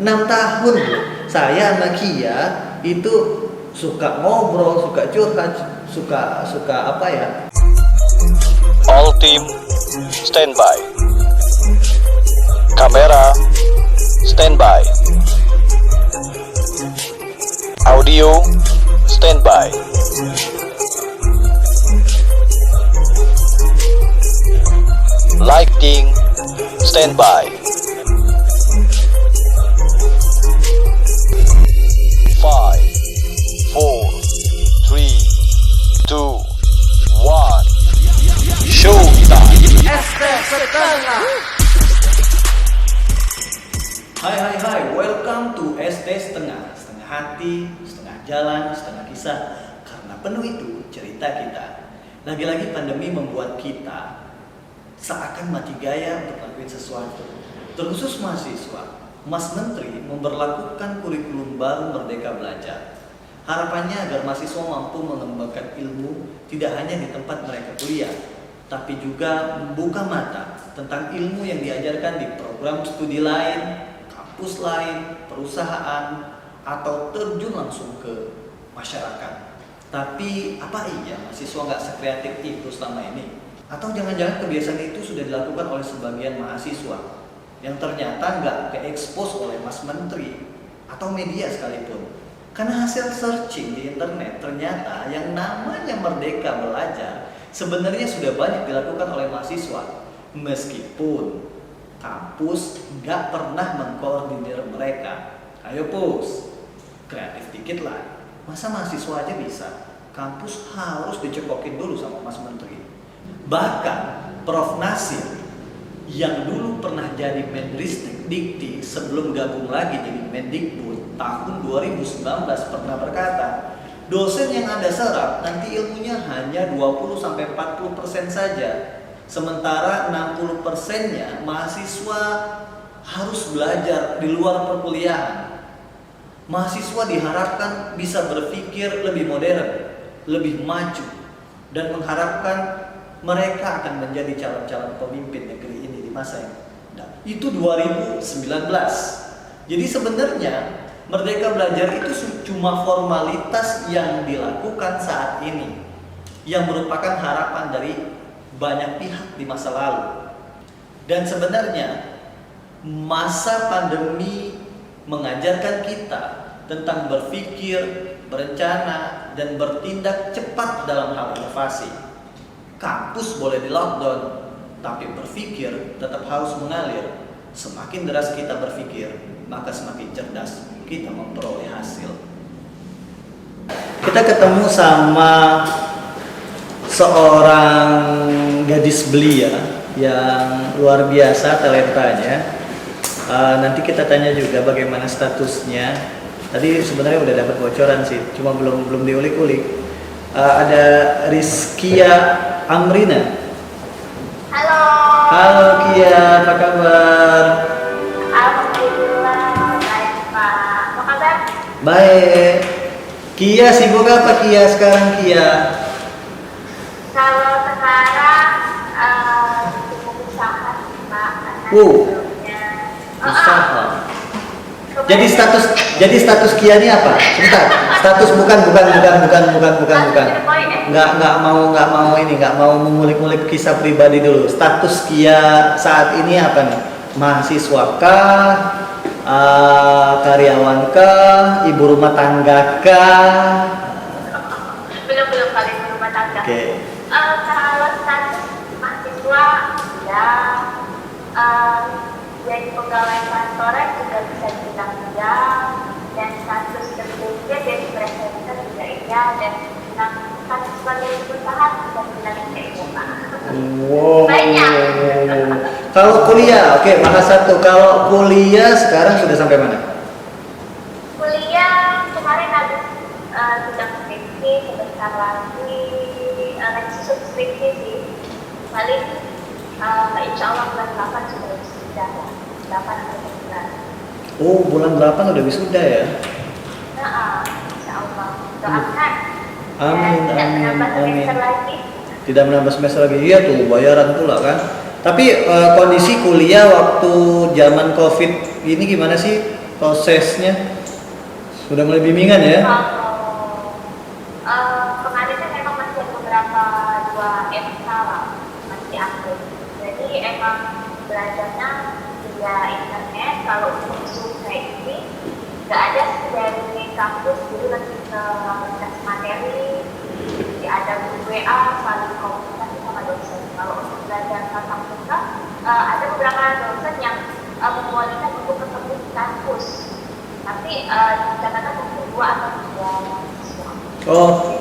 6 tahun loh. Saya sama Kia itu suka ngobrol, suka curhat, suka apa ya? All team standby. Kamera standby. Audio standby. Lighting standby. 5, 4, 3, 2, 1. Showtime. Hai, welcome to ST Setengah. Setengah hati, setengah jalan, setengah kisah. Karena penuh itu cerita kita. Lagi-lagi pandemi membuat kita seakan mati gaya untuk lakuin sesuatu. Terkhusus mahasiswa, Mas Menteri memberlakukan kurikulum baru Merdeka Belajar. Harapannya agar mahasiswa mampu mengembangkan ilmu tidak hanya di tempat mereka kuliah, tapi juga membuka mata tentang ilmu yang diajarkan di program studi lain, kampus lain, perusahaan, atau terjun langsung ke masyarakat. Tapi apa iya mahasiswa nggak sekreatif itu selama ini? Atau jangan-jangan kebiasaan itu sudah dilakukan oleh sebagian mahasiswa yang ternyata nggak ke-expose oleh Mas Menteri atau media sekalipun. Karena hasil searching di internet ternyata yang namanya Merdeka Belajar sebenarnya sudah banyak dilakukan oleh mahasiswa, meskipun kampus nggak pernah mengkoordinir mereka. Ayo pus, kreatif dikit lah. Masa mahasiswa aja bisa? Kampus harus dicekokin dulu sama Mas Menteri. Bahkan Prof. Nasir yang dulu pernah jadi Menristek Dikti sebelum gabung lagi jadi Mendikbud tahun 2019 pernah berkata, dosen yang Anda serap nanti ilmunya hanya 20-40% saja. Sementara 60%-nya mahasiswa harus belajar di luar perkuliahan. Mahasiswa diharapkan bisa berpikir lebih modern, lebih maju, dan mengharapkan mereka akan menjadi calon-calon pemimpin negeri ini di masa yang datang. Itu 2019. Jadi sebenarnya Merdeka Belajar itu cuma formalitas yang dilakukan saat ini, yang merupakan harapan dari banyak pihak di masa lalu. Dan sebenarnya masa pandemi mengajarkan kita tentang berpikir, berencana, dan bertindak cepat dalam hal inovasi. Kampus boleh di lockdown, tapi berpikir tetap harus mengalir. Semakin deras kita berpikir, maka semakin cerdas kita memperoleh hasil. Kita ketemu sama seorang gadis belia yang luar biasa talentanya. Nanti kita tanya juga bagaimana statusnya. Tadi sebenarnya udah dapat bocoran sih, cuma belum diulik-ulik. Ada Rizkia Amrina. Halo Kia, apa kabar? Alhamdulillah, baik Pak. Apa kabar? Baik. Kia sibuk apa Kia sekarang Kia? Kalau sekarang sibuk usaha sih Pak. Usaha. Jadi status Kia ini apa? Sebentar. Status bukan. Nggak mau mengulik-ngulik kisah pribadi dulu. Status Kia saat ini apa nih? Mahasiswa kah? Karyawan kah? Ibu rumah tangga kah? Belum kali ibu rumah tangga. Oke. Kalau status mahasiswa ya jadi pegawai kantoran juga bisa dibilang iya, dan status kerja jadi presenter juga iya, dan status sebagai usaha bisa dibilang iya Pak. Wow. Banyak. Kalau kuliah, oke, mana satu. Kalau kuliah sekarang sudah sampai mana? Kuliah kemarin habis sudah skripsi, sebentar lagi skripsi sih. Paling insya Allah bulan 8 sudah wisuda, 8 atau 9. Oh, bulan 8 udah wisuda ya? Nah, insya Allah. Doakan. Amin. Tidak menambah semester lagi. Tidak menambah semester lagi. Iya tuh, bayaran pula kan. Tapi kondisi kuliah waktu zaman COVID ini gimana sih? prosesnya sudah mulai bimbingan ya? Kalau kemarin kan memang masih ada beberapa 2 MK lah masih aktif. Jadi emang belajarnya via internet. Kalau untuk survei ini nggak ada sih dari kampus, jadi lebih ke komunikasi materi. Jadi ada grup WA saling komunikasi sama dosen. Kalau untuk belajar tatap muka ada beberapa dosen yang membolehkan untuk ketemu di kampus. Tapi dicatatkan mungkin 2 atau 3 siswa. Oh,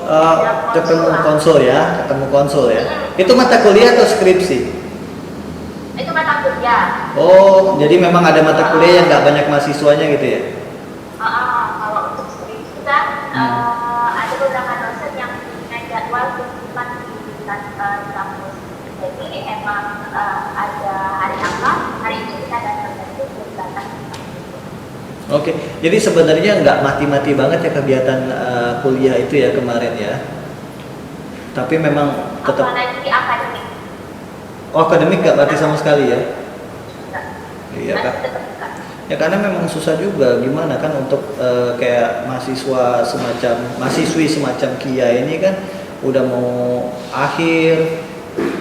ketemu konsul ya, ketemu konsul ya. Itu mata kuliah atau skripsi? Itu mata kuliah. Oh, jadi memang ada mata kuliah yang nggak banyak mahasiswanya gitu ya? Kalau untuk skripsi kan ada beberapa dosen yang punya jadwal khususan di kampus. Jadi emang ada hari apa, hari ini kita datang itu datang. Oke, jadi sebenarnya nggak mati-mati banget ya kegiatan kuliah itu ya kemarin ya. Tapi memang tetap. Apalagi akademik. Oh, akademik nggak mati sama sekali ya? Enggak. Iya Masih Kak. tetap buka. Ya karena memang susah juga gimana kan untuk kayak mahasiswi semacam Kia ini kan udah mau akhir.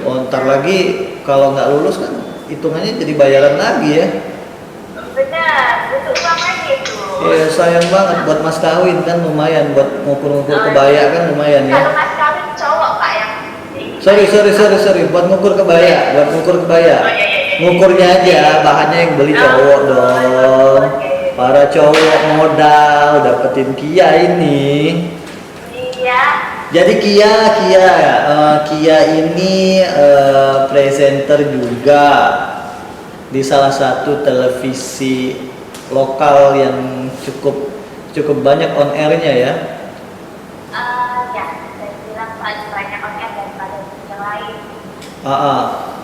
Oh, ntar lagi kalau nggak lulus kan hitungannya jadi bayaran lagi ya. Benar, butuh uang lagi itu. Ya sayang banget buat mas kawin kan lumayan, buat ngukur-ngukur kebaya kan lumayan ya. Kalau mas kawin cowok Pak yang Sorry, buat ngukur kebaya. Oh, iya. Ngukurnya aja, bahannya yang beli cowok dong. Para cowok modal dapetin Kia ini. Iya. Jadi Kia ini presenter juga di salah satu televisi lokal yang cukup banyak on airnya ya. Ya, saya bilang paling banyak on air daripada yang lain.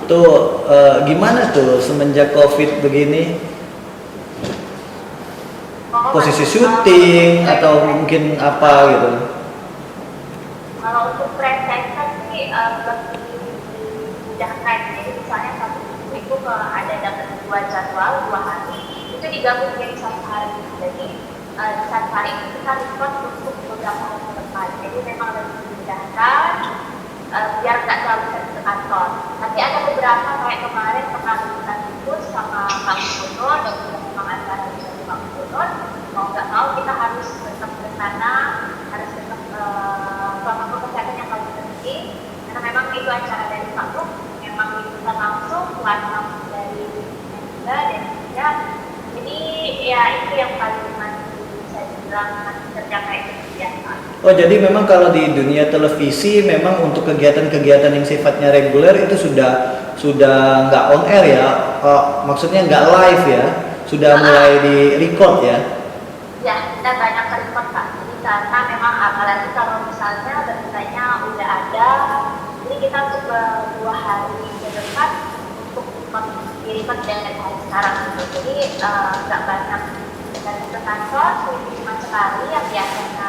Tuh gimana tuh semenjak COVID begini? Posisi syuting atau mungkin apa gitu? Kalau untuk presenter sih lebih dimudahkan. Jadi misalnya satu minggu itu ada dapat 2 jadwal 2 hari itu digabung jadi 1 hari. Jadi di 1 hari itu kita record untuk beberapa hari ke depan. Jadi memang lebih dimudahkan biar nggak terlalu sering ke kantor. Tapi ada beberapa kayak kemarin pengambilan tugas sama Pak Gubernur dan juga memang antara dengan Pak Gubernur mau nggak mau kita harus tetap ke sana, harus tetap protokol kesehatan yang paling penting karena memang itu acara dari Pak Gub memang kita langsung langsung dari juga dan juga jadi ya itu yang paling masih bisa dibilang masih kerja kayak biasa. Oh jadi memang kalau di dunia televisi memang untuk kegiatan-kegiatan yang sifatnya reguler itu sudah nggak on air ya, maksudnya nggak live ya, sudah mulai di record ya? Ya kita banyak record Pak. Jadi karena memang apalagi kalau misalnya beritanya udah ada, jadi kita untuk 2 hari ke depan untuk record dari hari sekarang gitu. Jadi nggak banyak dari ke kantor, cuma sekali yang biasanya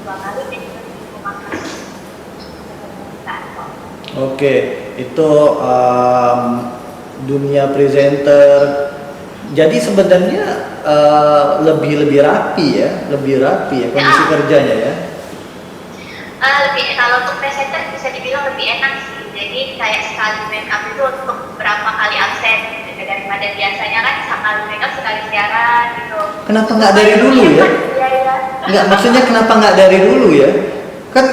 2 kali dan juga di rumah kantor. Oke, itu dunia presenter. Jadi sebenarnya lebih rapi ya kondisi kerjanya ya. Lebih kalau untuk presenter bisa dibilang lebih enak sih. Jadi kayak sekali make up itu untuk berapa kali absen gitu, daripada biasanya kan sekali make up sekali siaran gitu. Kenapa nggak dari dulu ya? Iya. Nggak, maksudnya kenapa nggak dari dulu ya? Kan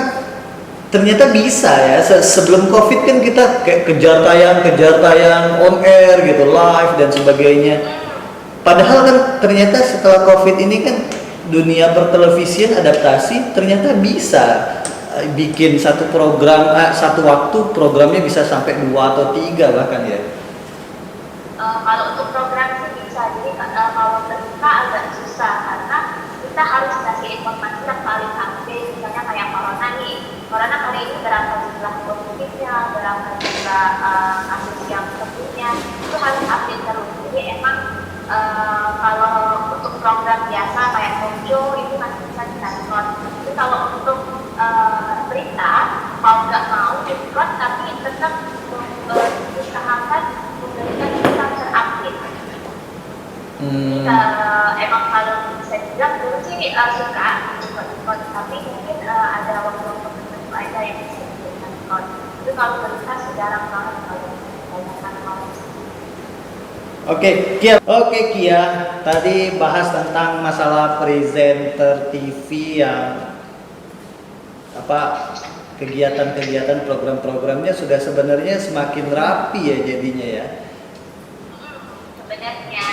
ternyata bisa ya. Sebelum COVID kan kita kayak kejar tayang on air gitu, live dan sebagainya. Padahal kan ternyata setelah COVID ini kan dunia pertelevisian adaptasi ternyata bisa bikin satu program, satu waktu programnya bisa sampai 2 atau 3 bahkan ya. Kalau untuk program sih bisa, jadi kalau berita agak susah karena kita harus kasih informasi yang paling update, misalnya kayak corona kali ini berapa jumlah positifnya, berapa jumlah kasus yang sembuhnya, itu harus update terus. Jadi emang kalau untuk program biasa kayak talkshow itu masih bisa ditonton. Tapi kalau untuk berita mau nggak mau record tapi tetap usahakan memberikan kita terupdate. Emang kalau suka ikut, tapi mungkin ada waktu-waktu tertentu aja yang bisa ikut. Itu kalau berkas jarang banget kalau kebanyakan orang. Oke Kia, tadi bahas tentang masalah presenter TV yang apa kegiatan-kegiatan program-programnya sudah sebenarnya semakin rapi ya jadinya ya. Sebenarnya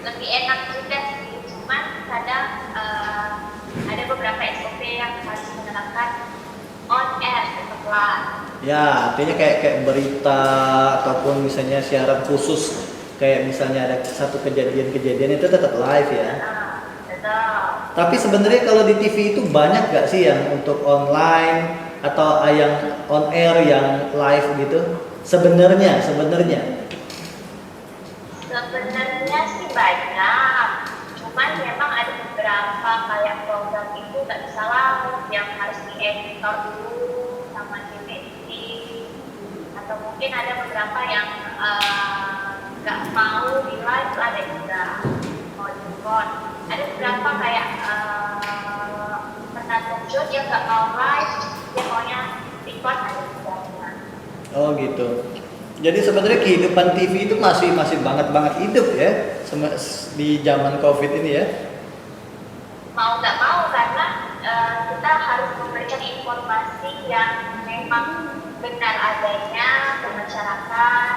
lebih enak juga sih, cuman kadang ada beberapa SOP yang harus menerapkan on air setelah. Ya, artinya kayak berita ataupun misalnya siaran khusus kayak misalnya ada satu kejadian-kejadian itu tetap live ya. Betul. Tapi sebenarnya kalau di TV itu banyak gak sih yang untuk online atau yang on air yang live gitu? Sebenarnya. Sebenarnya sih banyak, cuman memang ada beberapa kayak program itu nggak bisa live, yang harus di-editor dulu sama tim editing, atau mungkin ada beberapa yang nggak mau di live, ada juga mau di record. Ada beberapa kayak pernah talkshow yang nggak mau live, dia maunya record aja juga. Oh gitu. Jadi sebenarnya kehidupan TV itu masih banget hidup ya di zaman COVID ini ya. Mau nggak mau, karena kita harus memberikan informasi yang memang benar adanya ke masyarakat.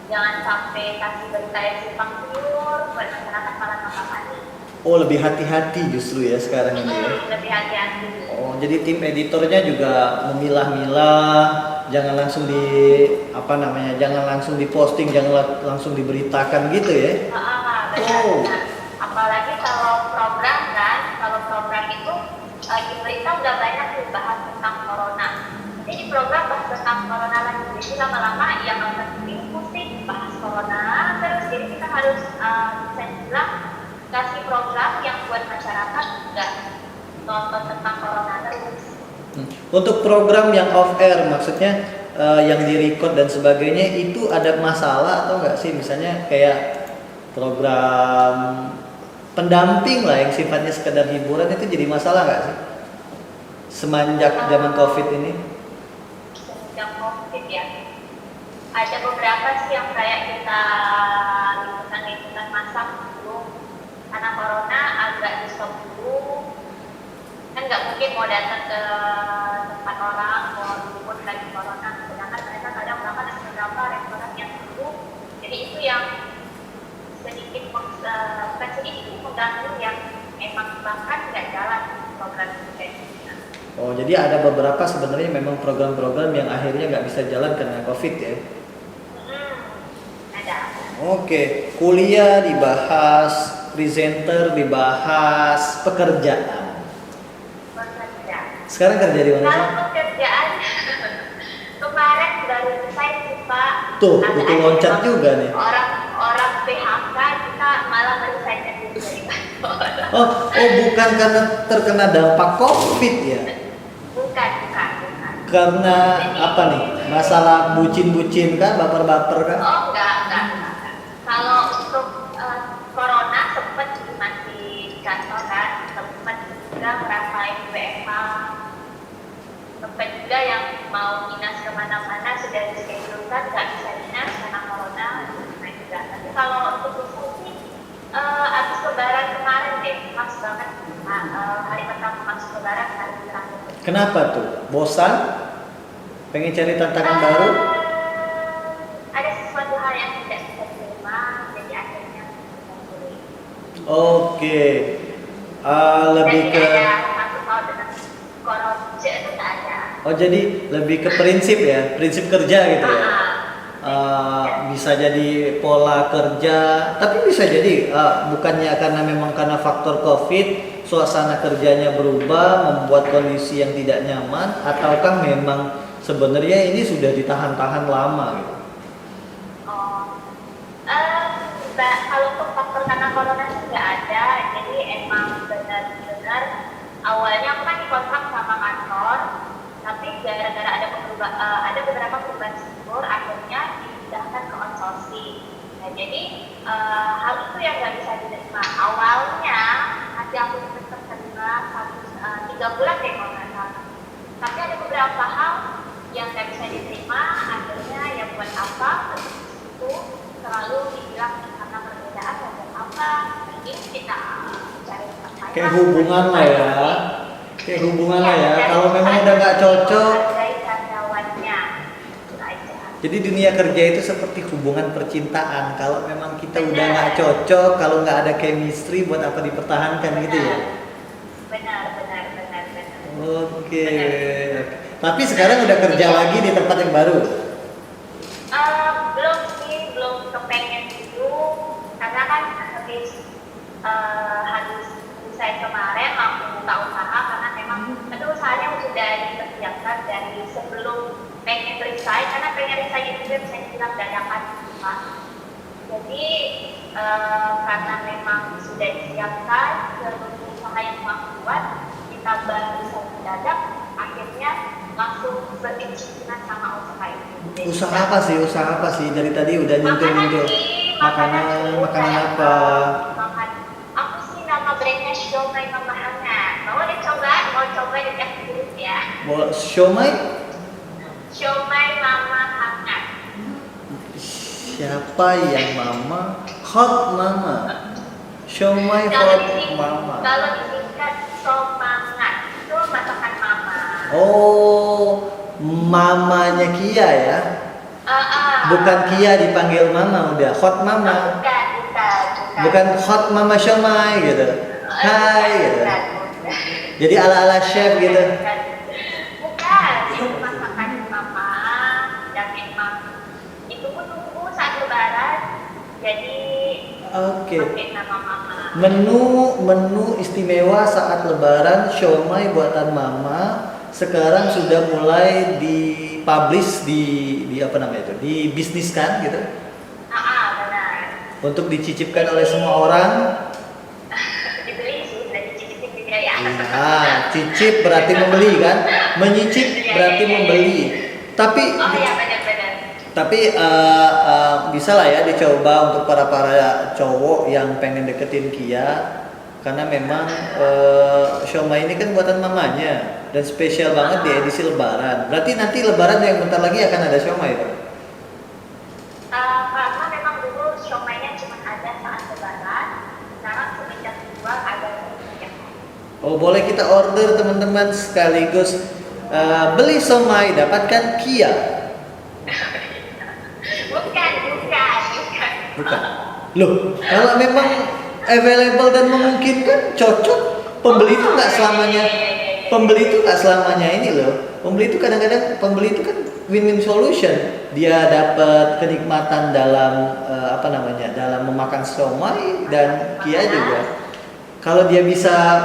Jangan sampai kasih berita yang simpang siur buat masyarakat malah tambah panik. Oh, lebih hati-hati justru ya sekarang ini ya. Lebih hati-hati. Oh, jadi tim editornya juga memilah-milah, jangan langsung jangan langsung diposting, jangan langsung diberitakan gitu ya. Benar. Apalagi kalau program itu di berita udah banyak dibahas tentang corona. Jadi program bahas tentang corona lagi, jadi lama-lama yang nonton TV pusing bahas corona terus. Jadi kita harus saya bilang kasih program yang buat masyarakat nggak nonton tentang corona terus. Untuk program yang off air maksudnya yang direcord dan sebagainya itu ada masalah atau enggak sih, misalnya kayak program pendamping lah yang sifatnya sekedar hiburan itu jadi masalah nggak sih semenjak zaman COVID ini? Semenjak COVID ya, ada beberapa sih yang kayak kita liputan masak dulu karena corona agak di stop dulu. Kan nggak mungkin mau datang ke tempat orang mau liput lagi corona, sedangkan mereka kadang melakukan beberapa restoran yang tutup. Jadi itu yang sedikit mengganggu, yang emang bahkan nggak jalan program itu kayak gitu. Oh, jadi ada beberapa sebenarnya memang program-program yang akhirnya nggak bisa jalan karena COVID ya? Ada. Oke, kuliah dibahas, presenter dibahas, pekerjaan. Sekarang kerja di mana sih? Kalau pekerjaan kemarin baru selesai sih Pak. Tuh, butuh loncat juga nih. Orang PHK kita malah menyelesaikan diri dari kantor. Oh, bukan karena terkena dampak COVID ya? Bukan. Karena apa nih? Masalah bucin-bucin kan, baper-baper kan? Oh enggak. Kalau untuk corona sempat masih di kantor kan, sempat juga ngerasain WFH, sempat juga yang mau dinas kemana-mana sudah dischedule-kan nggak bisa dinas karena corona. Juga. Tapi kalau untuk diskusi abis lebaran kemarin deh, pas banget hari pertama masuk lebaran hari terakhir. Kenapa tuh? Bosan? Pengen cari tantangan baru? Ada sesuatu hal yang tidak bisa diterima, jadi akhirnya memulai. Oke. Lebih jadi ke ada satu hal dengan corona itu nggak ada. Oh, jadi lebih ke prinsip ya, prinsip kerja gitu ya. Bisa jadi pola kerja, tapi bisa jadi bukannya karena faktor COVID, suasana kerjanya berubah, membuat kondisi yang tidak nyaman, ataukah memang sebenarnya ini sudah ditahan-tahan lama gitu? Kalau untuk faktor karena corona sih nggak ada, jadi emang benar-benar awalnya aku kan dikontrak sama kantor, tapi gara-gara ada beberapa perubahan struktur, akhirnya dipindahkan ke outsourcing. Nah, jadi hal itu yang nggak bisa diterima. Awalnya hati aku tetap terima, Kayak hubungan lah ya. Kayak hubungan lah ya. Kalau memang udah nggak cocok. Hargai karyawannya. Itu aja. Jadi dunia kerja itu seperti hubungan percintaan. Kalau memang kita udah nggak cocok, kalau nggak ada chemistry, buat apa dipertahankan gitu ya? Benar. Oke. Tapi sekarang udah kerja lagi di tempat yang baru. Belum sih, belum kepengen gitu. Karena kan habis selesai kemarin langsung buka usaha karena memang itu usahanya sudah dikerjakan dari sebelum pengen resign, karena pengen resign itu bisa dibilang dadakan Pak. Jadi karena memang sudah disiapkan sebelum usaha yang mau buat, kita baru bisa mendadak, akhirnya langsung berinisiatif sama usaha itu. Jadi, Usaha apa sih? Dari tadi udah nyentuh-nyentuh. Makanan apa? Aku sih nama brandnya Siomay Mama Hangat. Mau coba dikasih dulu ya. Siomay? Siomay Mama Hangat. Siapa yang mama? Hot mama. Siomay hot mama. Kalau disingkat Somangat itu masakan mama. Oh, mamanya Kia ya? Bukan Kia dipanggil mama, udah hot mama. Bukan hot mama Siomay gitu. Hai gitu. Bukan. Jadi ala-ala chef gitu. Bukan, itu masakan mama dan memang itu pun tunggu saat lebaran, jadi Oke. pakai nama mama. Menu istimewa saat lebaran siomay buatan mama sekarang sudah mulai dipublish di apa namanya itu, dibisniskan gitu Benar. untuk dicicipkan oleh semua orang. Dibeli sih, udah dicicipin juga ya. Nah, cicip berarti membeli kan? Menyicip berarti membeli. Tapi Oh iya, benar-benar. bisa lah ya dicoba untuk para cowok yang pengen deketin Kia, karena memang siomay ini kan buatan mamanya dan spesial banget di edisi lebaran. Berarti nanti lebaran yang bentar lagi akan ada siomay kan? Karena memang dulu siomaynya cuma ada saat lebaran, sekarang semenjak dijual ada setiap hari. Oh, boleh kita order teman-teman sekaligus beli siomay dapatkan Kia. Bukan. Loh, kalau memang available dan memungkinkan, cocok. Pembeli itu nggak selamanya. Pembeli itu nggak selamanya ini loh. Pembeli itu kadang-kadang kan win-win solution. Dia dapat kenikmatan dalam dalam memakan siomay, dan Kia juga. Kalau dia bisa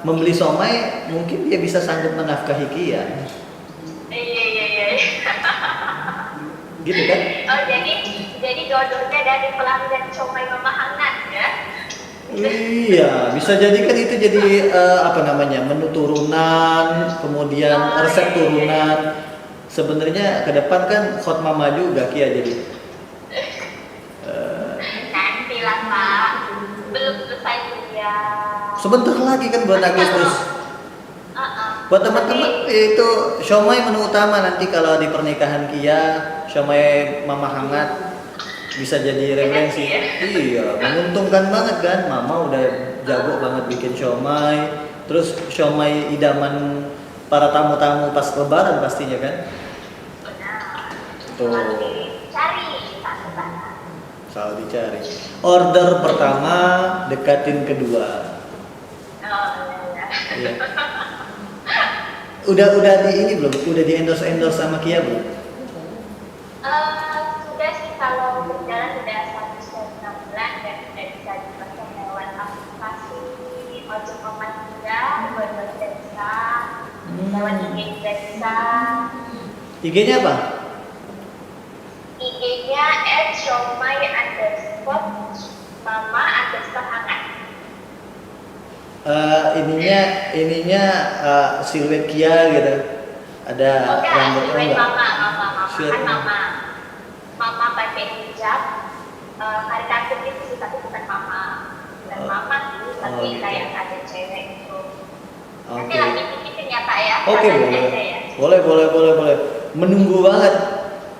membeli siomay, mungkin dia bisa sanggup menafkahi Kia. Iya. Gitu kan? Oh, jadi dua-duanya dari pelanggan siomay Mama Hangat ya. Iya, bisa jadi kan itu jadi menu turunan, kemudian resep turunan. Sebenarnya ke depan kan hot mama juga Kia jadi. Nanti lah Pak, belum selesai kuliah. Sebentar lagi kan bulan Agustus. Buat teman-teman itu siomay menu utama nanti kalau di pernikahan Kia, siomay mama hangat bisa jadi referensi. Iya, menguntungkan banget kan. Mama udah jago banget bikin siomay, terus siomay idaman para tamu-tamu pas lebaran pastinya kan. Benar. Tuh. Selalu dicari saat lebaran. Selalu dicari. Order pertama, dekatin kedua. Oh, iya. Iya. Udah di ini belum? Udah di endorse sama Kia belum? Sudah sih, kalau berjalan sudah 1,6 bulan dan sudah bisa dipakai lewat aplikasi ojek online juga, buat tidak bisa, lewat IG juga bisa. IG-nya apa? IG-nya @siomay_mama_hangat. Ininya siluet Kia gitu. Ada rambut siluet enggak? mama. Siluet Kan mama pakai hijab, karikatur gitu sih, tapi bukan mama. Bukan mama sih, tapi gitu. kayak ada cewek gitu. Nanti Oke. lagi bikin ya Kak ya. Oke, Katanya boleh. aja ya. Boleh. Menunggu banget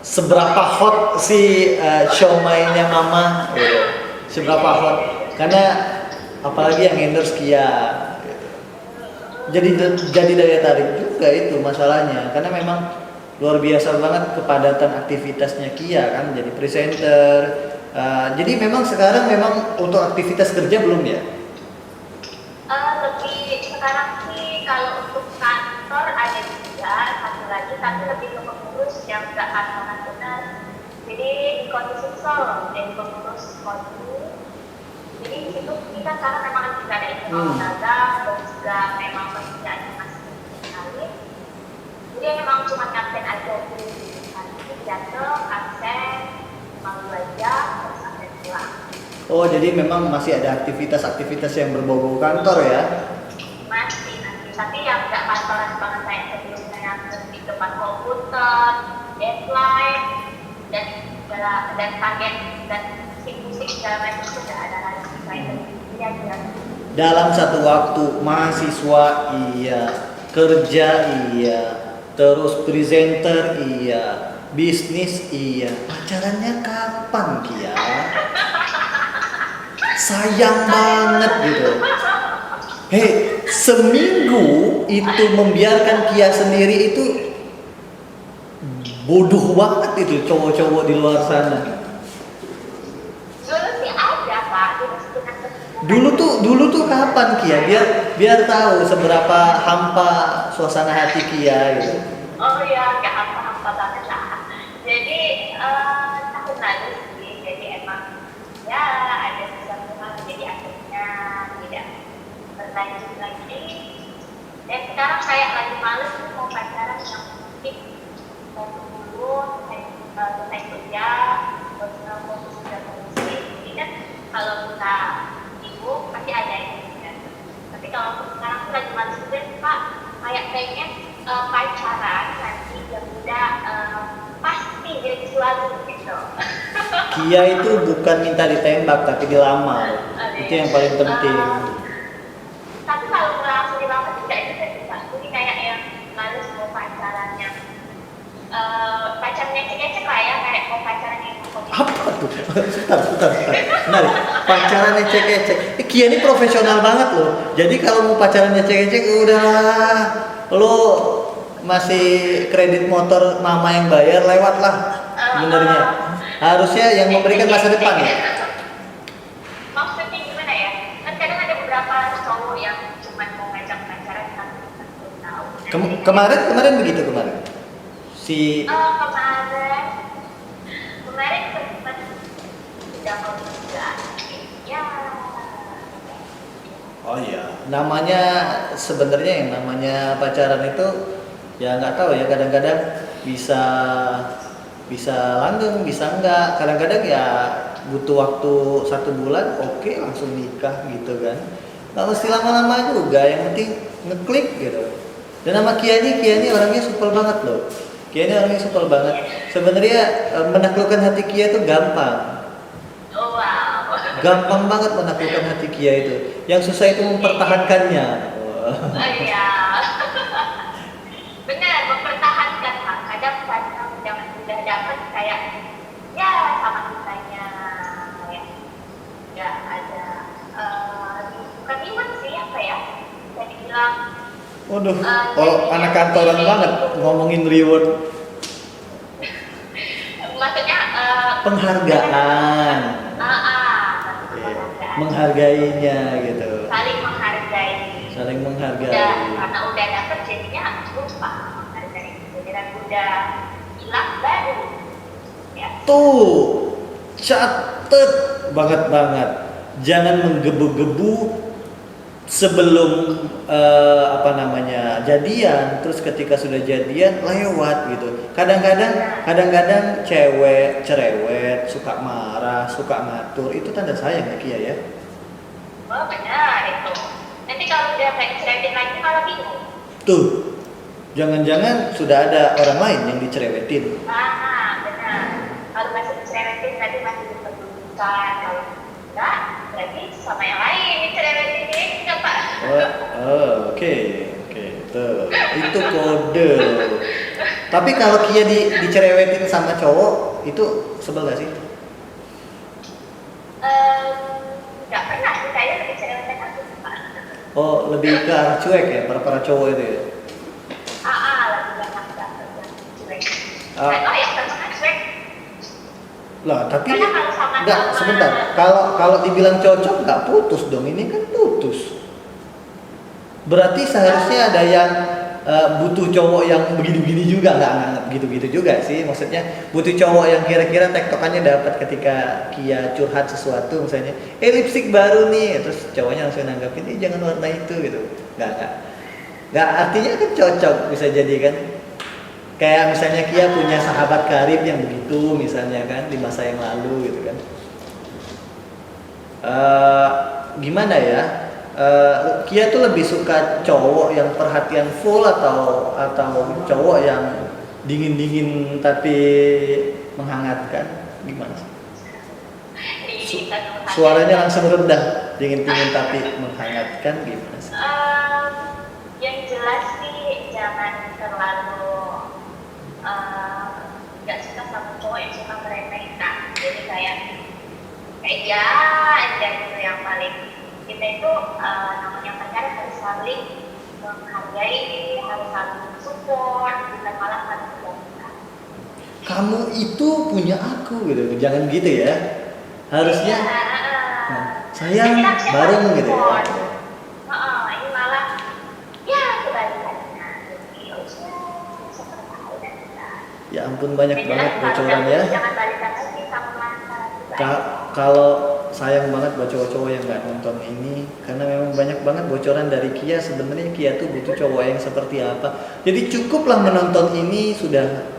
seberapa hot si siomay-nya mama gitu. Seberapa hot. Karena apalagi yang endorse Kia. jadi daya tarik juga itu masalahnya, karena memang luar biasa banget kepadatan aktivitasnya Kia kan, jadi presenter. Jadi memang sekarang memang untuk aktivitas kerja belum ya? Lebih sekarang sih kalau untuk kantor ada juga satu lagi, tapi lebih ke pengurus yang nggak kantoran benar. Jadi di kondisi Solo, dari pengurus kondisi. Jadi di situ kita sekarang memang juga ada internal dagang dan juga memang pekerjaannya masih sekali. Jadi memang cuma kapten aja di nanti jatuh, absen, mau 2 jam, terus absen pulang. Oh, jadi memang masih ada aktivitas-aktivitas yang berbau-bau kantor ya? Masih, tapi yang nggak kantoran banget kayak sebelumnya yang di depan komputer, deadline, dan target dan musik segala macam itu nggak ada lagi kayak gitu. Dalam satu waktu mahasiswa iya, kerja iya, terus presenter iya, bisnis iya, pacarannya kapan Kia? Sayang banget gitu. Hei, seminggu itu membiarkan Kia sendiri itu bodoh banget itu cowok-cowok di luar sana. Dulu sih ada Pak, Dulu tuh kapan Kia? Biar tahu seberapa hampa suasana hati Kia gitu. Oh iya, nggak hampa-hampa banget lah. Jadi tahun lalu sih, jadi emang ya ada sesuatu, jadi akhirnya tidak berlanjut lagi. Dan sekarang kayak lagi males nih mau pacaran yang mungkin mau dulu, selesai kuliah, terus fokus ke musik. Jadi kan kalau kita sibuk pasti ada ini kan. Tapi kalau sekarang tuh lagi males juga Pak, kayak pengen pacaran nanti yang udah pasti jadi selalu gitu. Kia itu bukan minta ditembak tapi dilamar. Itu yang paling penting. Tapi kalau langsung dilamar tidak juga bisa. Jadi kayak yang males mau pacaran yang pacarnya cek-cek lah ya, kayak mau pacaran yang Apa tuh? Sebentar. Benar. Pacaran ecek-ecek. Kia ini profesional banget loh. Jadi kalau mau pacaran ecek-ecek udah lo masih kredit motor mama yang bayar lewat lah sebenarnya. Harusnya yang memberikan masa depan ya. Maksudnya gimana ya? Kan kadang ada beberapa cowok yang cuma mau ngajak pacaran tapi belum tahu. Kemarin begitu kemarin. Si Kemarin sempat sudah mau juga. Ya. Oh iya, namanya sebenarnya yang namanya pacaran itu ya nggak tahu ya, kadang-kadang bisa langgeng, bisa enggak. Kadang-kadang ya butuh waktu 1 bulan, oke, langsung nikah gitu kan. Nggak mesti lama-lama juga, yang penting ngeklik gitu. Dan nama Kia ini orangnya supel banget loh. Kia ini orangnya supel banget. Sebenarnya menaklukkan hati Kia itu gampang. Oh wow. Gampang banget menaklukkan hati Kia itu. Yang susah itu mempertahankannya. Oh iya. Benar, mempertahankan Pak. Kadang udah dapat kayak ya sama kitanya ya. Nggak ada bukan iman sih apa ya. Bisa dibilang Waduh, kalau anak kantoran banget ngomongin reward. maksudnya Penghargaan. Menghargainya gitu. Saling menghargai. Karena udah dapet jadinya lupa menghargai. Dan udah hilang baru. Ya. Tuh, catet banget. Jangan menggebu-gebu sebelum jadian, terus ketika sudah jadian lewat gitu. Kadang-kadang cewek cerewet, suka marah, suka ngatur, itu tanda sayang ya Kia ya. Oh benar itu. Nanti kalau udah dicerewetin lagi malah bingung. Tuh, jangan-jangan sudah ada orang lain yang dicerewetin. Benar. Kalau masih dicerewetin tadi masih diperlukan, kalau enggak berarti sama yang lain dicerewetin ini enggak Pak? Oke. Tuh, itu kode. Tapi kalau Kia dicerewetin sama cowok, itu sebel gak sih? Enggak pernah sih, saya lebih cerewetin aku Pak. Oh, lebih ke arah cuek ya para cowok itu ya. Lebih banyak dapet yang cuek. Ah. Oh ya, kan cuek. Lah, tapi Karena kalau sama-sama- enggak sebentar. Kalau dibilang cocok nggak putus dong. Ini kan putus. Berarti seharusnya ada yang butuh cowok yang begini-begini juga, nggak gitu-gitu juga sih. Maksudnya butuh cowok yang kira-kira tektokannya dapat ketika Kia curhat sesuatu misalnya, lipstick baru nih, terus cowoknya langsung nanggapin, jangan warna itu gitu. Nggak artinya kan cocok bisa jadi kan. Kayak misalnya Kia punya sahabat karib yang begitu misalnya kan di masa yang lalu gitu kan. Gimana ya? Kia tuh lebih suka cowok yang perhatian full atau cowok yang dingin tapi menghangatkan, gimana sih? Suaranya langsung rendah, dingin tapi menghangatkan, gimana sih? Yang jelas sih jangan terlalu nggak suka sama cowok yang suka meremehkan. Jadi kayak ya aja gitu yang paling. Kita itu namanya pacaran harus saling menghargai, harus saling support, bukan malah saling menjatuhkan. Kamu itu punya aku gitu, jangan gitu ya. Harusnya sayang bareng gitu ya. Ini malah ya kebalikannya. Jadi seperti tahu dan kita. Ya ampun, banyak banget bocoran ya. Jangan balikan lagi sama mantan. Kalau sayang banget buat cowok-cowok yang nggak nonton ini, karena memang banyak banget bocoran dari Kia. Sebenarnya Kia tuh butuh cowok yang seperti apa. Jadi cukuplah menonton ini sudah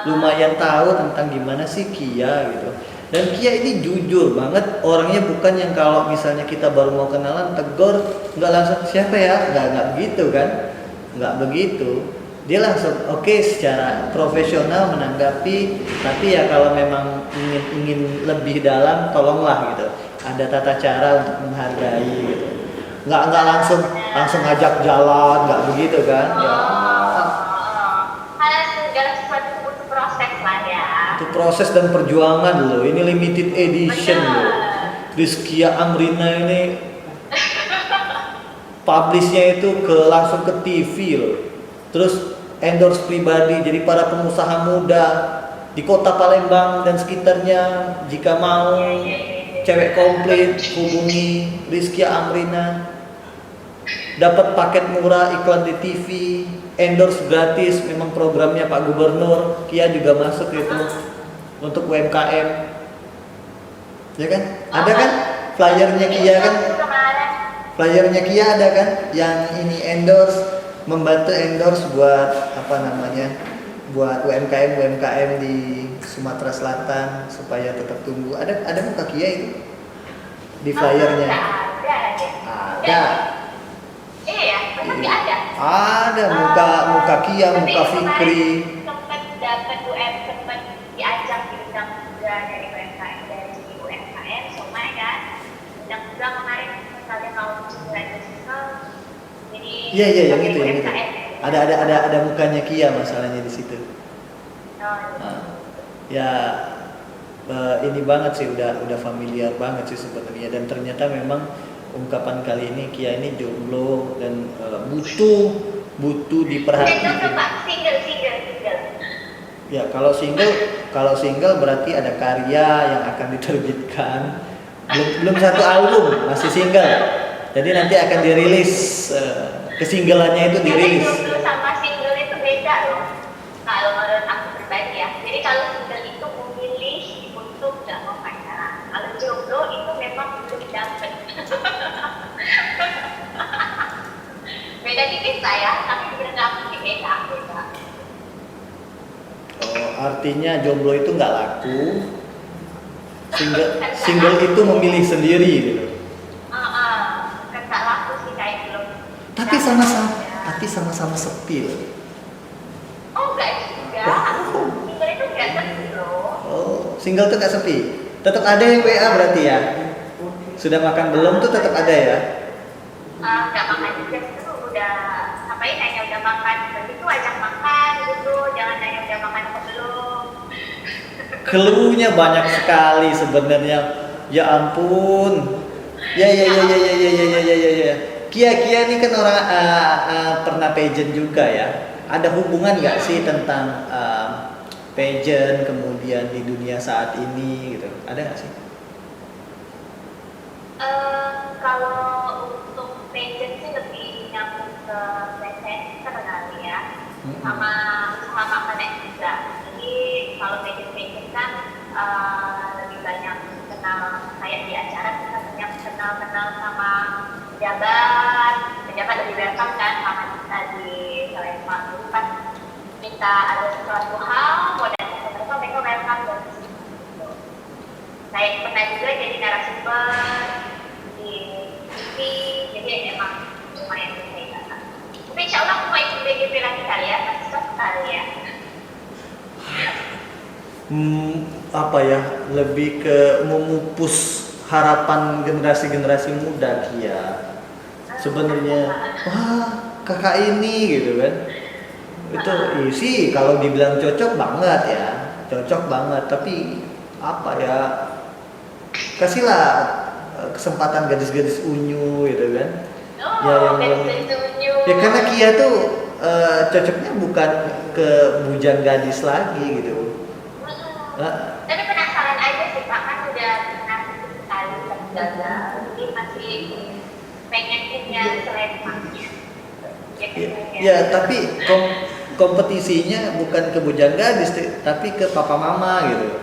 lumayan tahu tentang gimana sih Kia gitu. Dan Kia ini jujur banget orangnya, bukan yang kalau misalnya kita baru mau kenalan tegur nggak langsung siapa ya, nggak begitu kan, nggak begitu. Dia langsung oke, secara profesional menanggapi, tapi ya kalau memang ingin lebih dalam tolonglah gitu, ada tata cara untuk menghargai gitu, nggak langsung ngajak jalan, nggak begitu kan ya. Segala sesuatu butuh proses lah ya. Itu proses dan perjuangan loh, ini limited edition loh. Rizkia Amrina ini publishnya itu langsung ke TV loh. Terus endorse pribadi, jadi para pengusaha muda di kota Palembang dan sekitarnya jika mau cewek komplit hubungi Rizkia Amrina, dapat paket murah iklan di TV, endorse gratis, memang programnya Pak Gubernur. Kia juga masuk itu untuk UMKM, ya kan? Ada kan flyernya Kia kan? Flyernya Kia ada kan? Yang ini endorse, membantu endorse buat apa namanya, buat UMKM di Sumatera Selatan supaya tetap tumbuh. Ada muka Kia itu di flyernya. Ada. Iya, pasti ada. Ada muka Kia, muka Fikri. Sempat dapat sempat diajak diundang juga dari UMKM, dari UMKM, Somai kan. Undang juga kemarin misalnya mau jualan digital. Jadi Iya yang itu. Ada mukanya Kia masalahnya di situ. Ya ini banget sih, udah familiar banget sih sebenarnya, dan ternyata memang ungkapan kali ini Kia ini jomblo dan butuh diperhatikan. Single. Ya kalau single berarti ada karya yang akan diterbitkan. Belum satu album, masih single. Jadi nanti akan dirilis, kesinggelannya itu dirilis. Jomblo sama single itu beda loh. Kalau menurut aku pribadi ya. Jadi kalau single itu memilih untuk nggak mau pacaran. Kalau jomblo itu memang belum dapet. Beda tipis lah ya, tapi benar beda. Oh, artinya jomblo itu nggak laku. Single itu memilih sendiri gitu. Nggak laku sih kayak belum. Tapi sama-sama sepi loh. Oh enggak juga. Single itu nggak sepi loh. Oh, single tuh nggak sepi. Tetap ada yang WA berarti ya. Sudah makan belum tuh tetap ada ya. Nggak makan juga itu udah ngapain hanya udah makan. Begitu ajak makan gitu. Jangan hanya udah makan apa belum. Keluhnya banyak sekali sebenarnya. Ya ampun. Ya. Kia ini kan orang pernah pageant juga ya. Ada hubungan nggak sih tentang pageant kemudian di dunia saat ini gitu? Ada nggak sih? Kalau untuk pageant sih lebih nyambung ke PSS sebenarnya ya, sama connect juga. Jadi kalau pageant kan lebih banyak kenal, kayak di acara kita banyak kenal sama pejabat lebih welcome kan sama kita di Selema. Dulu kan minta ada sesuatu hal mau datang ke mereka welcome dan gitu. Saya pernah juga jadi narasumber di TV, jadi emang lumayan bisa kan. Tapi insya Allah aku mau ikut BGP lagi kali ya, masih sekali ya. Apa ya, lebih ke memupus harapan generasi muda Kia. Sebenarnya wah kakak ini gitu kan, itu sih kalau dibilang cocok banget ya, cocok banget, tapi apa ya, kasihlah kesempatan gadis-gadis unyu gitu kan. Ya karena Kia tuh cocoknya bukan ke bujang gadis lagi gitu. Tapi penasaran aja sih Pak, kan udah pernah sekali gagal, jadi masih pengen punya selepaknya. Ya tapi kompetisinya bukan ke bujang gadis, tapi ke papa mama gitu.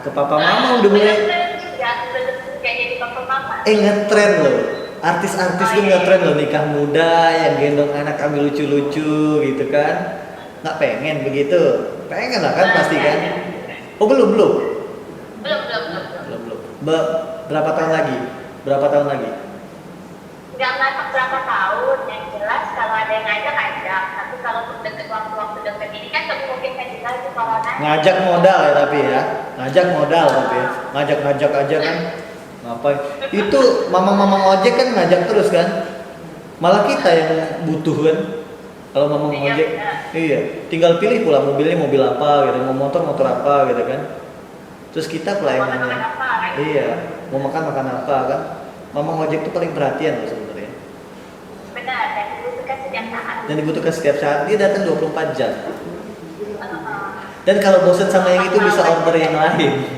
Ke papa mama udah mulai. Belum jadi papa mama. Ngetren loh. Artis-artis tuh ngetren loh, nikah muda yang gendong anak ambil lucu-lucu gitu kan. Nggak pengen begitu? Pengen lah kan pasti kan. Oh belum. Berapa tahun lagi? Nggak ngatak berapa tahun, yang jelas kalau ada yang ngajak. Tapi kalau untuk deket waktu deket ini kan kemungkinan juga itu corona. Ngajak modal ya tapi ya. Ngajak aja kan. Ngapain? Itu mamang ojek kan ngajak terus kan. Malah kita yang butuh kan. Kalau mamang ojek, iya, tinggal pilih pula mobilnya mobil apa gitu, mau motor apa gitu kan. Terus kita pelayanannya. Iya, mau makan apa kan. Mamang ojek itu paling perhatian loh sebenarnya. Benar, dan dibutuhkan setiap saat. Dia datang 24 jam. Dan kalau bosan sama yang itu bisa order yang lain.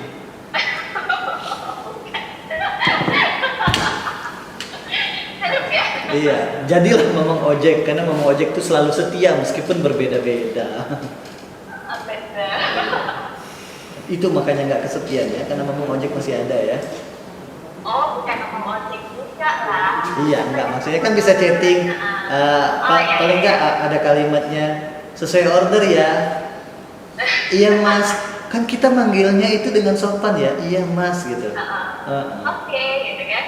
Iya, jadilah mamang ojek karena mamang ojek itu selalu setia meskipun berbeda-beda. Itu makanya nggak kesepian ya, karena mamang ojek masih ada ya. Oh, bukan mamang ojek juga lah. Iya, enggak, maksudnya kan bisa chatting. Paling nggak ada kalimatnya sesuai order ya. Iya mas, kan kita manggilnya itu dengan sopan ya. Iya mas gitu. Oke, gitu kan.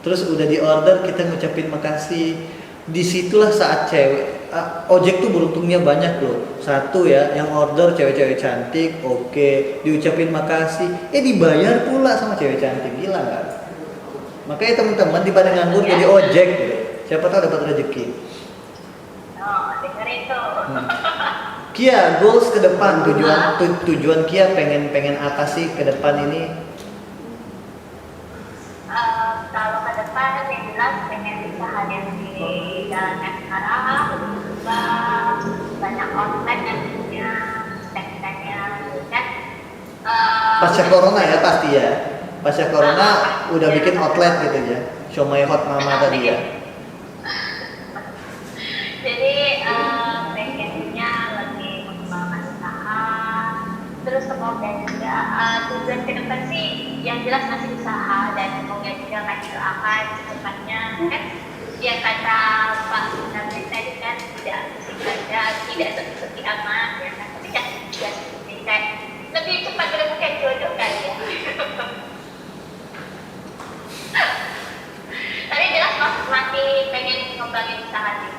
Terus udah di order kita ngucapin makasih. Disitulah saat cewek ojek tuh beruntungnya banyak loh. Satu ya, yang order cewek-cewek cantik, oke, diucapin makasih, dibayar pula sama cewek cantik, gila nggak? Makanya teman-teman daripada nganggur jadi ojek gitu. Siapa tahu dapat rezeki. Oh, dengerin tuh. Kia, goals ke depan, tujuan Kia pengen apa sih ke depan ini? Kalau ke depan yang jelas pengen bisa hadir di jalannya sekarang, juga banyak outlet yang punya stand-standnya kan. Pasca corona ya pasti ya. Pasca corona udah bikin outlet gitu ya. Siomay Hot Mama tadi ya. Jadi pengennya lebih mengembangkan usaha. Terus kemudian juga tujuan ke depan sih yang jelas masih usaha dan semoga juga masih akan secepatnya kan yang kata Pak Nabil tadi kan tidak saja tidak seperti aman ya kan, tapi tidak seperti kan lebih cepat menemukan jodoh kan ya. Tapi jelas masih pengen ngembangin usaha sih.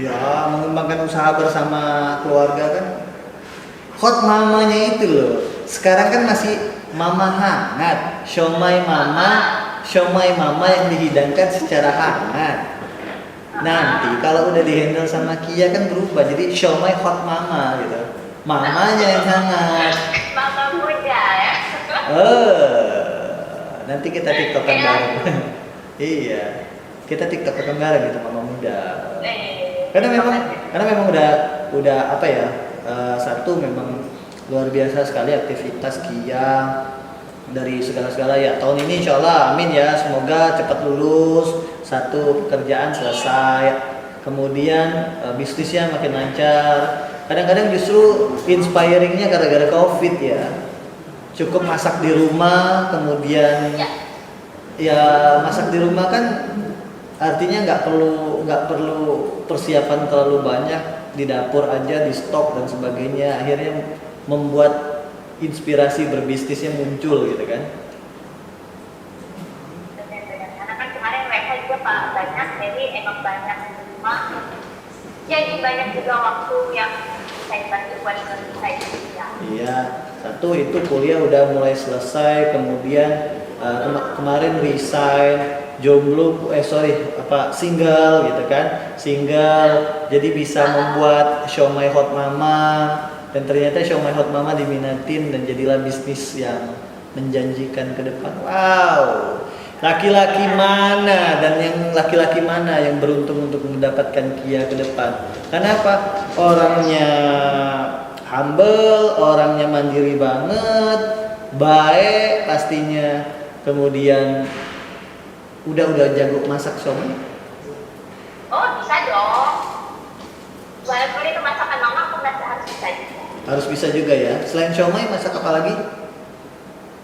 Ya, mengembangkan usaha bersama keluarga kan. Hot mamanya itu loh. Sekarang kan masih mama hangat, siomay mama yang dihidangkan secara hangat. Nanti kalau udah dihandle sama Kia kan berubah jadi siomay hot mama gitu. Mamanya yang hangat. Mama muda ya. Nanti kita tiktokan bareng. Iya, kita TikTok bareng gitu mama muda. Karena Iya, memang makanya. karena memang udah apa ya, satu memang luar biasa sekali aktivitas Kia dari segala-segala ya. Tahun ini insya Allah amin ya, semoga cepat lulus, satu pekerjaan selesai, kemudian bisnisnya makin lancar. Kadang-kadang justru inspiringnya gara-gara COVID ya, cukup masak di rumah, kemudian Ya. ya masak di rumah kan artinya nggak perlu persiapan terlalu banyak, di dapur aja, di stok dan sebagainya, akhirnya membuat inspirasi berbisnisnya muncul gitu kan. Benar-benar. Karena kan kemarin mereka juga Pak banyak, jadi emang banyak di rumah. Jadi banyak juga waktu yang saya bantu buat selesai ya. Iya, satu itu kuliah udah mulai selesai, kemudian kemarin resign, jomblo, single gitu kan, single, jadi bisa membuat Siomay Hot Mama, dan ternyata Siomay Hot Mama diminatin dan jadilah bisnis yang menjanjikan ke depan. Wow, laki-laki mana dan yang laki-laki mana yang beruntung untuk mendapatkan Kia ke depan? Kenapa? Orangnya humble, orangnya mandiri banget, baik pastinya, kemudian udah jago masak siomay. Oh bisa dong. Walaupun itu masakan mama, aku merasa harus bisa juga. Harus bisa juga ya. Selain siomay masak apa lagi?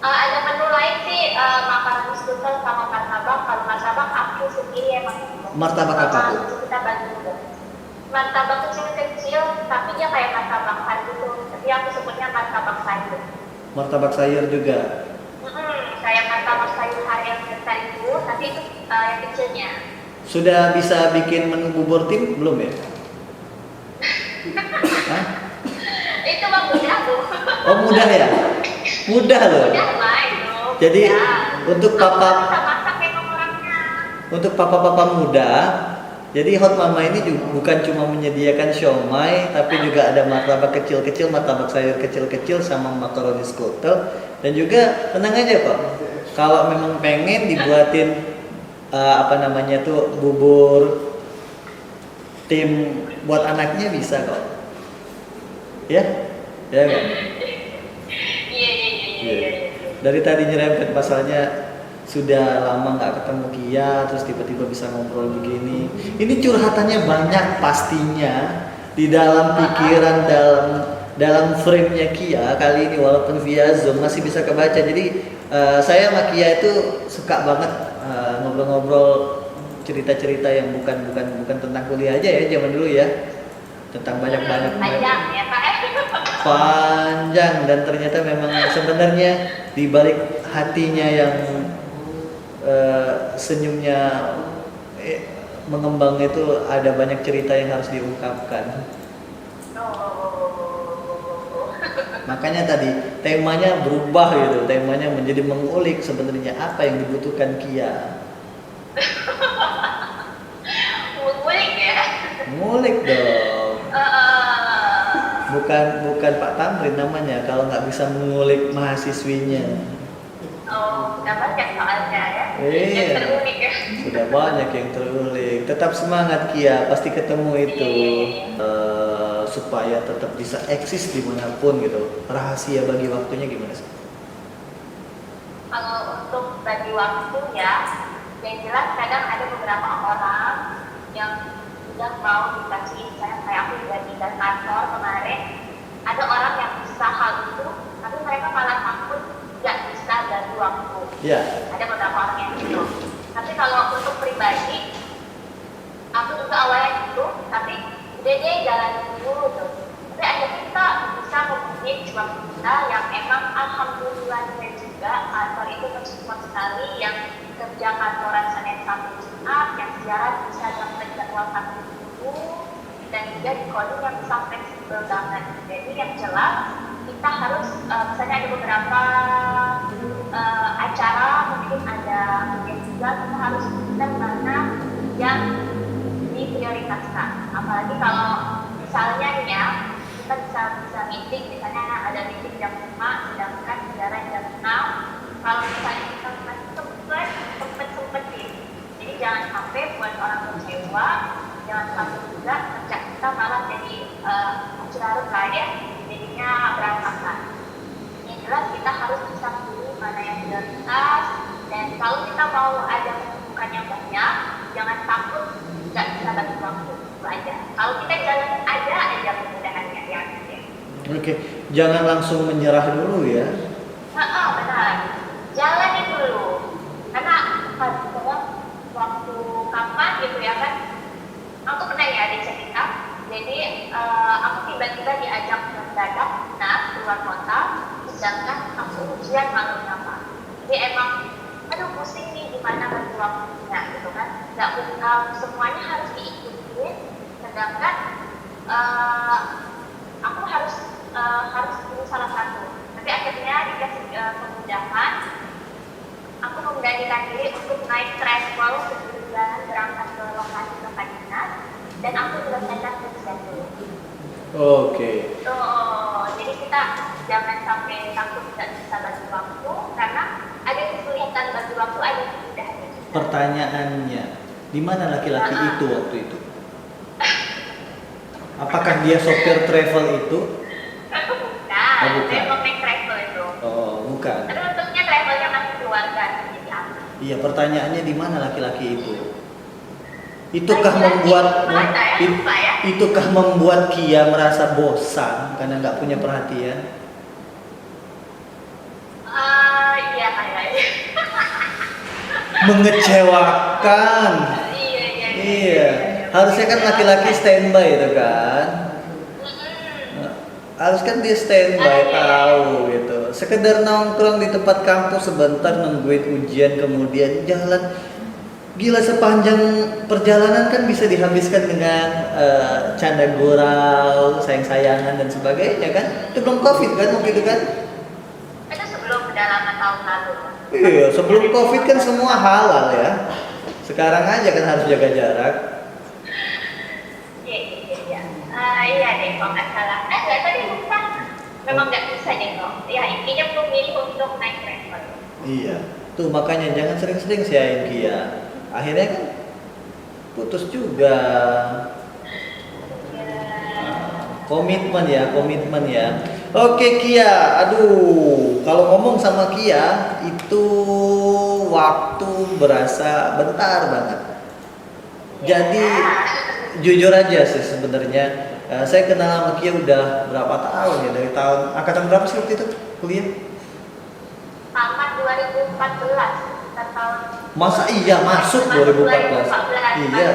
Ada menu lain sih, makanan skutel sama martabak. Kalau martabak aku sendiri emang. Martabak apa Sama tuh? kita bagi juga. Martabak kecil-kecil, tapi dia kayak martabak hari gitu. Tapi aku sebutnya martabak sayur. Martabak sayur juga. Kayak martabak sayur hari yang besar itu, tapi itu yang kecilnya. Sudah bisa bikin menu bubur tim belum ya? Hah? Itu mah mudah tuh. Oh mudah ya? Mudah loh. Mudah lah itu. Jadi mudah. untuk Aku papa bisa masak memang orangnya. Untuk papa-papa muda, jadi Hot Mama ini juga bukan cuma menyediakan siomay, tapi juga ada martabak kecil-kecil, martabak sayur kecil-kecil, sama makaroni skutel. Dan juga tenang aja kok, kalau memang pengen dibuatin bubur tim buat anaknya bisa kok. Ya, ya kan? Iya. Dari tadi nyerempet pasalnya sudah lama nggak ketemu Kia, terus tiba-tiba bisa ngobrol begini. Ini curhatannya banyak pastinya di dalam pikiran, dalam frame-nya Kia kali ini, walaupun via Zoom masih bisa kebaca. Jadi saya sama Kia itu suka banget ngobrol-ngobrol cerita-cerita yang bukan tentang kuliah aja ya, zaman dulu ya, tentang banyak Panjang ya Pak. panjang, dan ternyata memang sebenarnya di balik hatinya yang senyumnya mengembang itu ada banyak cerita yang harus diungkapkan. Makanya tadi temanya berubah gitu, temanya menjadi mengulik sebenarnya apa yang dibutuhkan Kia. Mengulik ya. Ngulik dong. Bukan Pak Tamrin namanya kalau nggak bisa mengulik mahasiswinya. Udah banyak soalnya ya. Iya. Yang terunik ya. Sudah banyak yang terulik. Tetap semangat Kia, pasti ketemu itu. Supaya tetap bisa eksis dimanapun gitu. Rahasia bagi waktunya gimana sih? Kalau untuk bagi waktu ya, yang jelas kadang ada beberapa orang yang udah mau dikasih, misalnya kayak aku udah di kantor kemarin, ada orang yang bisa hal itu, tapi mereka malah takut nggak bisa bagi waktu. Ya. Ada beberapa orang yang gitu. Tapi kalau untuk pribadi, aku juga awalnya gitu, tapi udah deh jalanin dulu tuh. Tapi akhirnya kita bisa mempunyai waktu kita yang emang alhamdulillah juga kantor itu mensupport sekali, yang kerja kantoran Senin sampai Jumat, yang sejarah bisa dapat jadwal Sabtu Minggu, dan juga di coding yang bisa fleksibel banget. Jadi yang jelas kita harus misalnya ada beberapa acara, mungkin ada kegiatan juga, kita harus pilih mana yang diprioritaskan. Apalagi kalau misalnya nih ya, kita bisa meeting, misalnya ada meeting jam 5, sedangkan sejarah jam 6. Kalau misalnya kita masih sempetin, jangan sampai buat orang kecewa, jangan sampai juga kerja kita malah jadi carut lah ya, jadinya berantakan. Yang jelas kita harus bisa pilih mana yang prioritas, dan kalau kita mau ada kesibukan yang banyak, jangan takut nggak bisa bagi waktu, itu aja. Kalau kita jalan aja kemudahannya ya. Oke, jangan langsung menyerah dulu ya. Benar. Jalani dulu. Karena waktu kapan gitu ya kan, aku pernah ya ada cerita. Jadi aku tiba-tiba diajak mendadak keluar kota, sedangkan aku ujian malam apa. Jadi emang, aduh pusing nih gimana bagi waktunya gitu kan. Nggak semuanya harus diikutin, sedangkan aku harus pilih salah satu. Tapi akhirnya dikasih kemudahan, aku memberanikan diri untuk naik travel sebulan berangkat ke lokasi tempat dinas, dan aku menyelesaikan tugas dulu. Oke. Jadi kita jangan sampai takut tidak bisa bagi waktu, karena ada kesulitan bagi waktu, ada kemudahan. Pertanyaannya, di mana laki-laki itu waktu itu? Apakah dia sopir travel itu? Bukan, saya mau naik travel itu. Oh, bukan. Tapi untungnya travelnya masih keluarga, jadi aman. Iya, pertanyaannya di mana laki-laki itu? Itukah membuat Kia merasa bosan karena nggak punya perhatian? Iya kayaknya. Mengecewakan. Iya. Harusnya kan laki-laki standby itu kan. Harus kan dia standby, tahu gitu. Sekedar nongkrong di tempat kampus sebentar nungguin ujian, kemudian jalan. Gila, sepanjang perjalanan kan bisa dihabiskan dengan canda gurau, sayang-sayangan dan sebagainya kan. Itu belum Covid kan waktu itu kan? Itu sebelum pendalaman tahun lalu. Iya, sebelum Covid kan semua halal ya. Sekarang aja kan harus jaga jarak. Iya deh, kalau nggak salah. Nggak tadi lupa. Memang nggak bisa deh kok. Ya intinya memilih untuk naik travel. Iya, tuh makanya jangan sering-sering siain Kia. Akhirnya kan putus juga. Komitmen ya. Oke Kia, aduh, kalau ngomong sama Kia itu waktu berasa bentar banget. Jadi jujur aja sih sebenarnya, saya kenal sama Kia udah berapa tahun ya, dari tahun angkatan berapa sih waktu itu kuliah? Tamat 2014, sekitar tahun. Masa iya masuk 2014? Iya.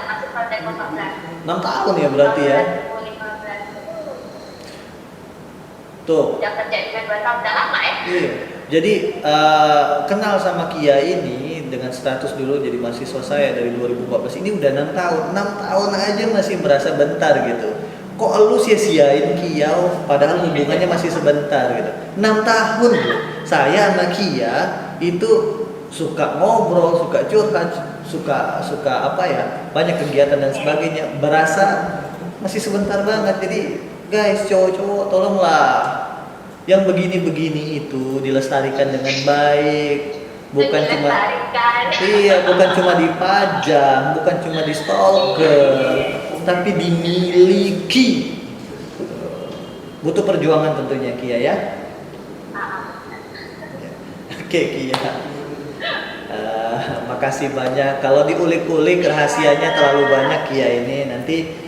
Masuk tahun 2014. 6 tahun ya berarti ya. 2015. Tuh. Udah kerja juga 2 tahun, udah lama ya. Iya. Jadi kenal sama Kia ini dengan status dulu jadi mahasiswa saya dari 2014 ini udah 6 tahun. 6 tahun aja masih merasa bentar gitu. Kok lu sia-siain Kia padahal hubungannya masih sebentar gitu. 6 tahun loh. Saya sama Kia itu suka ngobrol, suka curhat, suka apa ya, banyak kegiatan dan sebagainya. Berasa masih sebentar banget. Jadi guys, cowok-cowok tolonglah yang begini-begini itu dilestarikan dengan baik, bukan cuma dipajang, bukan cuma di stalker, tapi dimiliki. Butuh perjuangan tentunya Kia ya. Oke Kia, makasih banyak. Kalau diulik-ulik rahasianya terlalu banyak Kia ini, nanti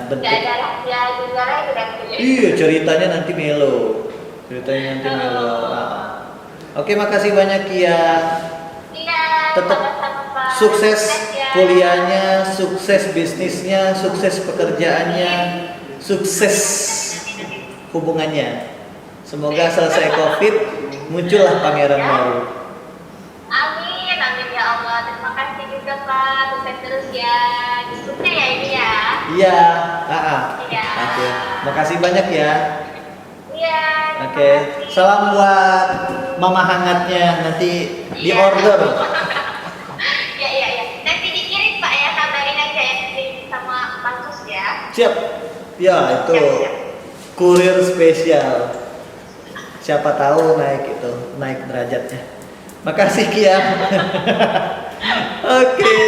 bentuk. Gak ada rahasia juga lagi dan Iya, ceritanya nanti melo. Oke, makasih banyak Kia. Iya. Tetap sama-sama, Pak. sukses Ya. kuliahnya, sukses bisnisnya, sukses pekerjaannya, sukses hubungannya. Semoga selesai Covid, muncullah pangeran baru. Amin ya Allah. Terima kasih juga Pak. Sukses terus ya. Diskusinya ya ini ya. Iya, Iya. Oke, makasih banyak ya. Iya. Oke, salam buat mama hangatnya, nanti di order. Iya. Nanti dikirim Pak ya, kabarin aja ya nanti sama Pansus ya. Siap. Ya, itu Siap. kurir spesial. Siapa tahu naik derajatnya. Makasih Kia. Oke.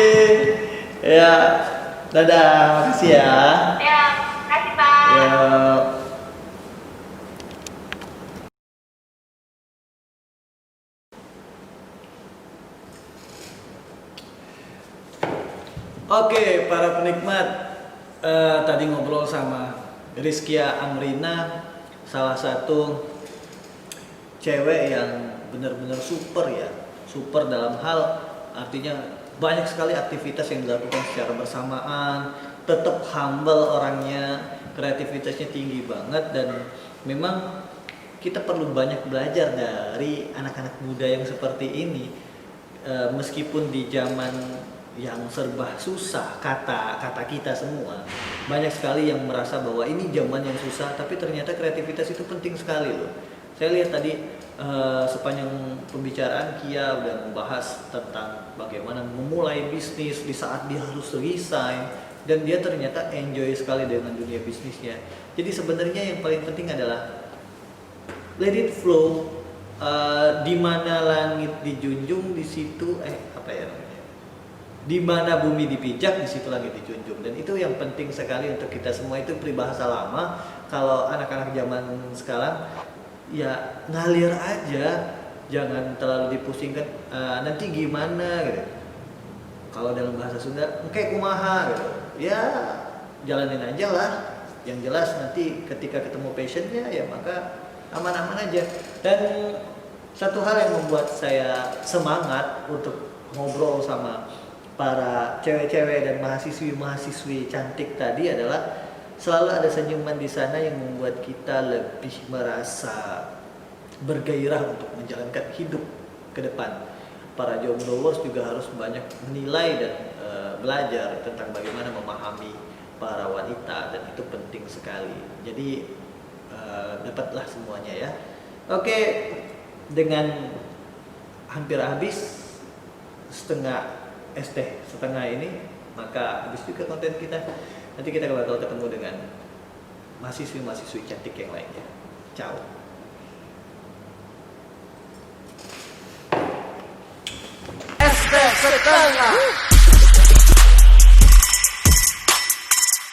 Ya, dadah, makasih ya. Ya, makasih Pak. Ya. Oke, para penikmat, tadi ngobrol sama Rizkia Amrina, salah satu cewek yang benar-benar super ya, super dalam hal artinya banyak sekali aktivitas yang dilakukan secara bersamaan, tetap humble orangnya, kreativitasnya tinggi banget dan memang kita perlu banyak belajar dari anak-anak muda yang seperti ini. Meskipun di zaman yang serba susah kata kita semua, banyak sekali yang merasa bahwa ini zaman yang susah, tapi ternyata kreativitas itu penting sekali loh. Saya lihat tadi sepanjang pembicaraan Kia udah membahas tentang bagaimana memulai bisnis di saat dia harus resign, dan dia ternyata enjoy sekali dengan dunia bisnisnya. Jadi sebenarnya yang paling penting adalah let it flow. Di mana langit dijunjung di situ di mana bumi dipijak di situ langit dijunjung, dan itu yang penting sekali untuk kita semua. Itu peribahasa lama. Kalau anak-anak zaman sekarang ya ngalir aja, jangan terlalu dipusingkan nanti gimana gitu. Kalau dalam bahasa Sunda kayak kumaha gitu, ya jalanin aja lah. Yang jelas nanti ketika ketemu passionnya ya maka aman-aman aja. Dan satu hal yang membuat saya semangat untuk ngobrol sama para cewek-cewek dan mahasiswi-mahasiswi cantik tadi adalah selalu ada senyuman di sana yang membuat kita lebih merasa bergairah untuk menjalankan hidup ke depan. Para jombloers juga harus banyak menilai dan belajar tentang bagaimana memahami para wanita, dan itu penting sekali. Jadi dapatlah semuanya ya. Oke, dengan hampir habis setengah ini, maka habis juga konten kita. Nanti kita bakal ketemu dengan mahasiswi-mahasiswi cantik yang lainnya. Ciao. Setengah.